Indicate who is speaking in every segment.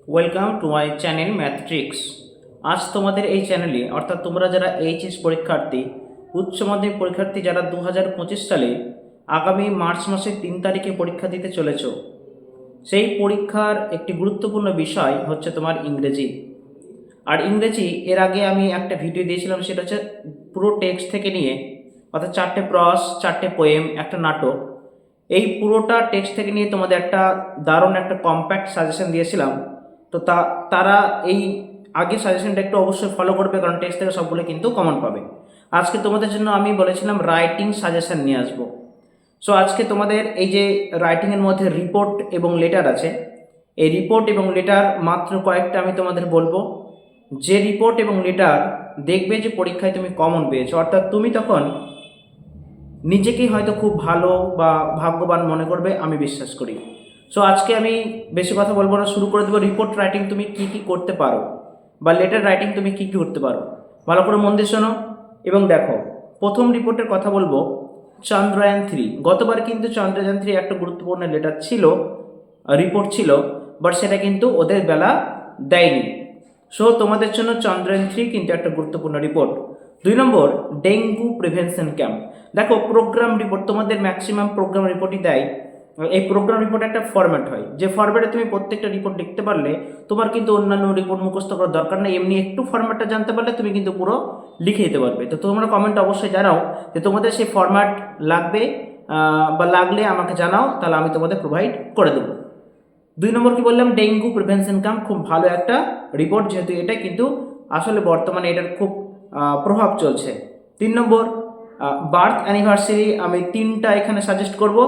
Speaker 1: Welcome to my channel Mathtrix. আজ তোমাদের এই চ্যানেলে অর্থাৎ তোমরা যারা এইচএস পরীক্ষার্থী, উচ্চ মাধ্যমিক পরীক্ষার্থী যারা 2025 সালে আগামী মার্চ মাসের 3 তারিখে পরীক্ষা দিতে চলেছ, সেই পরীক্ষার একটি গুরুত্বপূর্ণ বিষয় হচ্ছে তোমার ইংরেজি। আর ইংরেজি এর আগে আমি একটা ভিডিও দিয়েছিলাম, সেটা হচ্ছে পুরো টেক্সট থেকে নিয়ে, অর্থাৎ 4টে প্রস, 4টে পোয়েম, একটা নাটক, এই পুরোটা টেক্সট থেকে নিয়ে তোমাদের একটা দারুণ একটা কম্প্যাক্ট সাজেশন দিয়েছিলাম। তো তারা এই আগে সাজেশনটা একটু অবশ্যই ফলো করবে, কারণ টেক্সট থেকে সবগুলো কিন্তু কমন পাবে। আজকে তোমাদের জন্য আমি বলেছিলাম রাইটিং সাজেশন নিয়ে আসবো। সো আজকে তোমাদের এই যে রাইটিংয়ের মধ্যে রিপোর্ট এবং লেটার আছে, এই রিপোর্ট এবং লেটার মাত্র কয়েকটা আমি তোমাদের বলবো। যে রিপোর্ট এবং লেটার দেখবে যে পরীক্ষায় তুমি কমন পেয়েছো, অর্থাৎ তুমি তখন নিজেকেই হয়তো খুব ভালো বা ভাগ্যবান মনে করবে, আমি বিশ্বাস করি। সো আজকে আমি বেশি কথা বলবো না, শুরু করে দেবো। রিপোর্ট রাইটিং তুমি কি কি করতে পারো, বা লেটার রাইটিং তুমি কি কি করতে পারো, ভালো করে মন দিয়ে শোনো এবং দেখো। প্রথম রিপোর্টের কথা বলবো, চন্দ্রয়ান 3। গতবার কিন্তু চন্দ্রয়ান 3 একটা গুরুত্বপূর্ণ লেটার ছিল, রিপোর্ট ছিল, বাট সেটা কিন্তু ওদের বেলা দেয়নি। সো তোমাদের জন্য চন্দ্রয়ান 3 কিন্তু একটা গুরুত্বপূর্ণ report. 2 number, dengue prevention camp. দেখো, প্রোগ্রাম রিপোর্ট তোমাদের ম্যাক্সিমাম প্রোগ্রাম রিপোর্টই দেয়। এই প্রোগ্রাম রিপোর্ট একটা ফরম্যাট হয়, যে ফরম্যাটে তুমি প্রত্যেকটা রিপোর্ট লিখতে পারলে তোমার কিন্তু অন্যান্য রিপোর্ট মুখস্থ করার দরকার নেই। এমনি একটু ফরম্যাটটা জানতে পারলে তুমি কিন্তু পুরো লিখে দিতে পারবে। তো তোমরা কমেন্ট অবশ্যই জানাও যে তোমাদের সেই ফরম্যাট লাগবে, বা লাগলে আমাকে জানাও, তাহলে আমি তোমাদের প্রোভাইড করে দেবো। 2 নম্বর কি বললাম, ডেঙ্গু প্রিভেনশন ক্যাম্প, খুব ভালো একটা রিপোর্ট, যেহেতু এটা কিন্তু আসলে বর্তমানে এটার খুব প্রভাব চলছে। 3 নম্বর, বার্থ অ্যানিভার্সারি। আমি 3টা এখানে সাজেস্ট করব।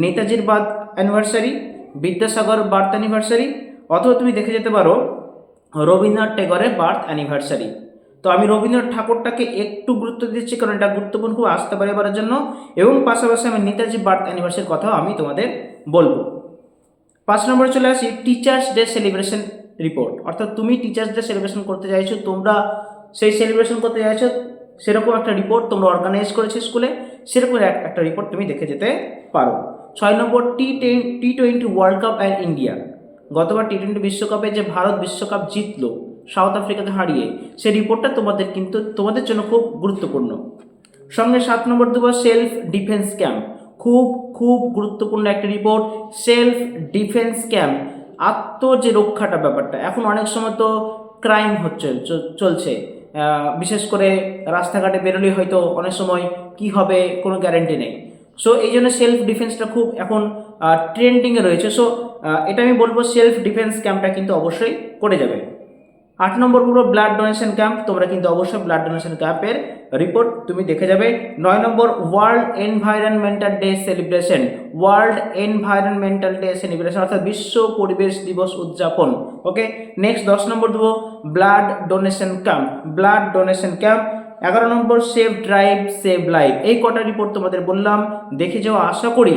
Speaker 1: নেতাজির birth anniversary, Vidyasagar birth anniversary, অথবা তুমি দেখে যেতে পারো রবীন্দ্রনাথ টেগরের বার্থ অ্যানিভার্সারি। তো আমি রবীন্দ্রনাথ ঠাকুরটাকে একটু গুরুত্ব দিচ্ছি, কারণ এটা গুরুত্বপূর্ণ খুব আসতে পারে এবারের জন্য, এবং পাশাপাশি আমি নেতাজি বার্থ অ্যানিভার্সারির কথাও আমি তোমাদের বলবো। 5 নম্বরে চলে আসি, টিচার্স ডে সেলিব্রেশন রিপোর্ট। অর্থাৎ তুমি টিচার্স ডে সেলিব্রেশন করতে চাইছো, তোমরা সেই সেলিব্রেশন করতে চাইছো, সেরকম একটা রিপোর্ট তোমরা অর্গানাইজ করেছো স্কুলে, সেরকম একটা রিপোর্ট তুমি দেখে যেতে পারো। 6 নম্বর, টি20 ওয়ার্ল্ড কাপ অ্যান্ড ইন্ডিয়া। গতবার টি20 বিশ্বকাপে যে ভারত বিশ্বকাপ জিতলো সাউথ আফ্রিকাকে হারিয়ে, সেই রিপোর্টটা তোমাদের জন্য খুব গুরুত্বপূর্ণ। সঙ্গে 7 নম্বর দেবো, সেলফ ডিফেন্স ক্যাম্প। খুব খুব গুরুত্বপূর্ণ একটা রিপোর্ট, সেলফ ডিফেন্স ক্যাম্প। যে রক্ষাটা ব্যাপারটা, এখন অনেক সময় তো ক্রাইম চলছে, বিশেষ করে রাস্তাঘাটে বেরোলেই হয়তো অনেক সময় কি হবে কোনো গ্যারেন্টি নেই। সো এই জন্য সেলফ ডিফেন্সটা খুব এখন ট্রেন্ডিংয়ে রয়েছে। সো এটা আমি বলবো, সেলফ ডিফেন্স ক্যাম্পটা কিন্তু অবশ্যই করে যাবে। 8 নম্বর পুরো ব্লাড ডোনেশন ক্যাম্প, তোমরা কিন্তু অবশ্যই ব্লাড ডোনেশন ক্যাম্পের রিপোর্ট তুমি দেখে যাবে। 9 number, world environmental day celebration. World environmental day celebration অর্থাৎ বিশ্ব পরিবেশ দিবস উদযাপন। ওকে, নেক্সট 10 নম্বর দেবো blood donation camp. Blood donation camp. 11 নম্বর, সেভ ড্রাইভ সেভ লাইফ। এই কটা রিপোর্ট তোমাদের বললাম, দেখে যাও। আশা করি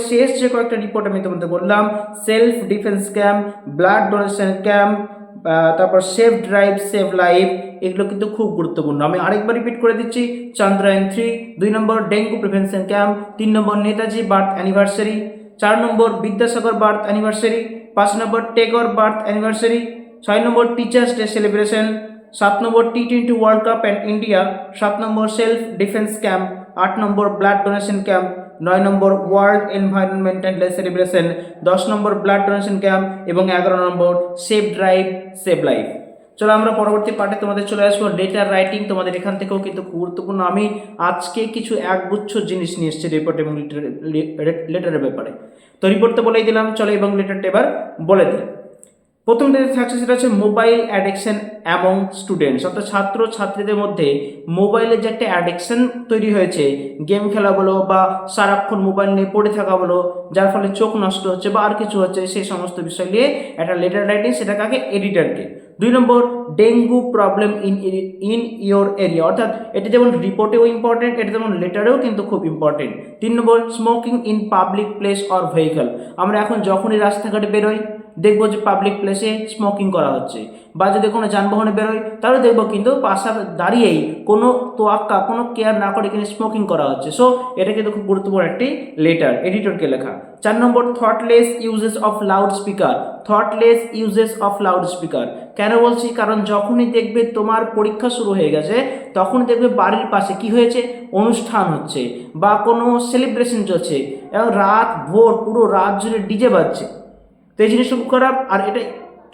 Speaker 1: শেষ যে কয়েকটা রিপোর্ট আমি তোমাদের বললাম, self defence camp, blood donation camp, তারপর সেভ ড্রাইভ সেভ লাইফ, এগুলো কিন্তু খুব গুরুত্বপূর্ণ। আমি আরেকবার রিপিট করে দিচ্ছি, Chandrayaan 3, 2 number dengue prevention camp, 3 number Netaji birth anniversary, 4 number Vidyasagar birth anniversary, 5 number Tagore birth anniversary, 6 number teachers day celebration, 7 number টি20 world cup and India, 7 number self defence camp, 8 number blood donation camp, 9 number world environmental day celebration, 10 number blood donation camp এবং 11 নম্বর save drive save life. চলো আমরা পরবর্তী পার্টে তোমাদের চলে আসবো, letter writing. তোমাদের এখান থেকেও কিন্তু গুরুত্বপূর্ণ আমি আজকে কিছু একগুচ্ছ জিনিস নিয়ে এসেছি রিপোর্ট এবং লেটারের ব্যাপারে। তো রিপোর্ট তো বলেই দিলাম, চলো এবং লেটারটা এবার বলে দিই। প্রথম যেটা থাকছে সেটা হচ্ছে মোবাইল অ্যাডিকশন অ্যামং স্টুডেন্টস, অর্থাৎ ছাত্র ছাত্রীদের মধ্যে মোবাইলের যে একটা অ্যাডিকশন তৈরি হয়েছে, গেম খেলা বলো বা সারাক্ষণ মোবাইল নিয়ে পড়ে থাকা বলো, যার ফলে চোখ নষ্ট হচ্ছে বা আর কিছু হচ্ছে, সেই সমস্ত বিষয় নিয়ে একটা লেটার রাইটিং, সেটা কাকে? এডিটরকে। 2 number, dengue problem in your area, অর্থাৎ এটা যেমন রিপোর্টেও ইম্পর্টেন্ট, এটা যেমন লেটারেও কিন্তু খুব important. 3 number, smoking in public place or vehicle. আমরা এখন যখনই রাস্তাঘাটে বেরোই, দেখবো যে পাবলিক প্লেসে স্মোকিং করা হচ্ছে, বা যদি কোনো যানবাহনে বেরোয় তাহলে দেখবো কিন্তু পাশে দাঁড়িয়েই কোনো তোয়াক্কা কোনো কেয়ার না করে কিন্তু স্মোকিং করা হচ্ছে। সো এটা কিন্তু খুব গুরুত্বপূর্ণ একটি লেটার, এডিটরকে লেখা। 4 number thoughtless uses of loud speaker. Thoughtless uses of loud speaker কেন বলছি, কারণ যখনই দেখবে তোমার পরীক্ষা শুরু হয়ে গেছে তখন দেখবে বাড়ির পাশে কি হয়েছে, অনুষ্ঠান হচ্ছে বা কোনো সেলিব্রেশন চলছে এবং রাত ভোর পুরো রাত জুড়ে ডিজে বাজছে। তো এই জিনিসটা খুব খারাপ। আর এটা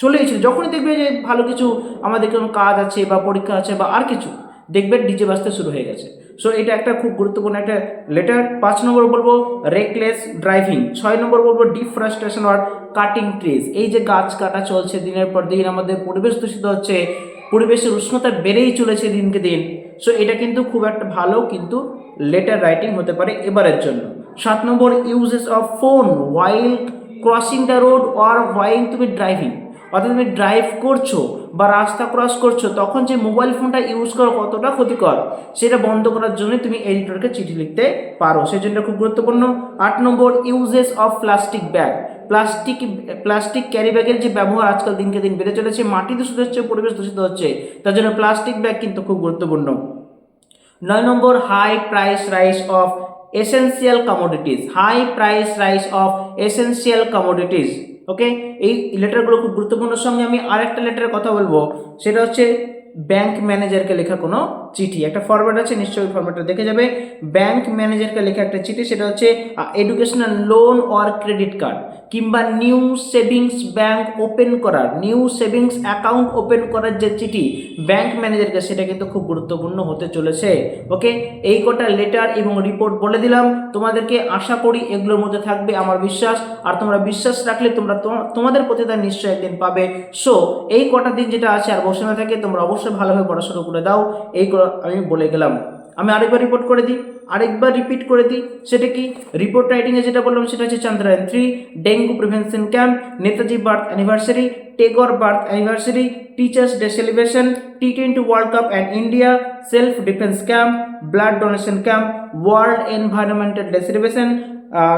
Speaker 1: চলেই ছিল, যখনই দেখবে যে ভালো কিছু আমাদের কোনো কাজ আছে বা পরীক্ষা আছে বা আর কিছু, দেখবে ডিজে বাজতে শুরু হয়ে গেছে। সো এটা একটা খুব গুরুত্বপূর্ণ একটা লেটার। 5 নম্বর বলবো রেকলেস ড্রাইভিং। 6 নম্বর বলবো ডিফরেস্টেশন অর কাটিং ট্রিজ। এই যে গাছ কাটা চলছে দিনের পর দিন, আমাদের পরিবেশ দূষিত হচ্ছে, পরিবেশের উষ্ণতা বেড়েই চলেছে দিনকে দিন। সো এটা কিন্তু খুব একটা ভালো কিন্তু লেটার রাইটিং হতে পারে এবারের জন্য। 7 number uses of phone while crossing the road or while তুমি ড্রাইভিং। অর্থাৎ তুমি ড্রাইভ করছো বা রাস্তা ক্রস করছো তখন যে মোবাইল ফোনটা ইউজ করো কতটা ক্ষতিকর সেটা বন্ধ করার জন্য তুমি এডিটরকে চিঠি লিখতে পারো, সেই জন্য খুব গুরুত্বপূর্ণ। 8 number uses of plastic bag. Plastic carry ব্যাগের যে ব্যবহার আজকাল দিনকে দিন বেড়ে চলেছে, মাটি দূষিত হচ্ছে, পরিবেশ দূষিত হচ্ছে, তার জন্য প্লাস্টিক ব্যাগ কিন্তু খুব গুরুত্বপূর্ণ। 9 number high price rise of essential commodities. High price rise of essential commodities. Okay, এই লেটারগুলো খুব গুরুত্বপূর্ণ। সঙ্গে আমি আরেকটা লেটারের কথা বলবো, সেটা হচ্ছে ব্যাংক ম্যানেজারকে লেখা কোনো চিঠি। একটা ফরম্যাট আছে, নিশ্চয়ই ফরম্যাটটা দেখে যাবে। ব্যাংক ম্যানেজারকে লেখা একটা চিঠি, সেটা হচ্ছে educational loan or credit card কিংবা নিউ সেভিংস ব্যাংক ওপেন করার, নিউ সেভিংস অ্যাকাউন্ট ওপেন করার যে চিঠি ব্যাংক ম্যানেজারকে, সেটা কিন্তু খুব গুরুত্বপূর্ণ হতে চলেছে। ওকে, এই কটা লেটার এবং রিপোর্ট বলে দিলাম তোমাদেরকে। আশা করি এগুলোর মধ্যে থাকবে আমার বিশ্বাস, আর তোমরা বিশ্বাস রাখলে তোমরা তোমাদের প্রতিদান নিশ্চয়ই একদিন পাবে। সো এই কটা দিন যেটা আছে আর বসে না থাকে, তোমরা অবশ্যই ভালোভাবে পড়াশোনা করে দাও। এই আমি বলে গেলাম। আমি আরেকবার রিপোর্ট করে দিই, আরেকবার রিপিট করে দিই। সেটা কি, রিপোর্ট রাইটিংয়ে যেটা বললাম সেটা হচ্ছে Chandrayaan 3, dengue prevention camp, Netaji birth anniversary, Tagore birth anniversary, teachers day celebration, T20 world cup and India, self defence camp, blood donation camp, world environmental day celebration,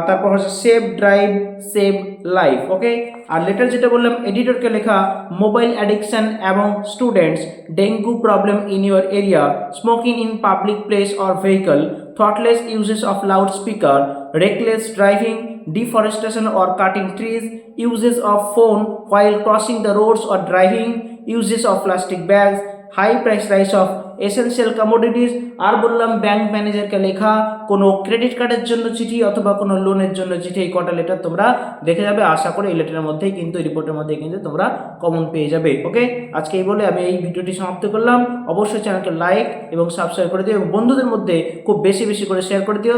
Speaker 1: তারপর হচ্ছে সেভ ড্রাইভ সেভ লাইফ। ওকে, আর লেটার যেটা বললাম এডিটরকে লেখা mobile addiction এবং students, dengue problem in your area, smoking in public place or vehicle, thoughtless uses of loudspeaker, reckless driving, deforestation or cutting trees, uses of phone while crossing the roads or driving, uses of plastic bags, high price rise of essential commodities, আর বললাম bank ম্যানেজারকে লেখা কোনো credit কার্ডের জন্য চিঠি অথবা কোনো লোনের জন্য চিঠি। এই কটা লেটার তোমরা দেখে যাবে, আশা করি এই লেটারের মধ্যেই কিন্তু রিপোর্টের মধ্যেই কিন্তু তোমরা কমন পেয়ে যাবে। ওকে, আজকে এই বলে আমি এই ভিডিওটি সমাপ্ত করলাম। অবশ্যই চ্যানেলকে লাইক এবং সাবস্ক্রাইব করে দিও এবং বন্ধুদের মধ্যে খুব বেশি বেশি করে শেয়ার করে দিও,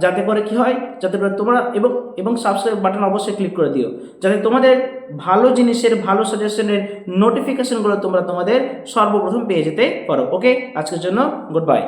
Speaker 1: যাতে করে কি হয়, যাতে করে তোমরা এবং সাবস্ক্রাইব বাটন অবশ্যই ক্লিক করে দিও, যাতে তোমাদের ভালো জিনিসের ভালো সাজেশনের নোটিফিকেশনগুলো তোমরা তোমাদের সর্বপ্রথম পেয়ে যেতে পারো। ওকে, আজকের জন্য গুড বাই।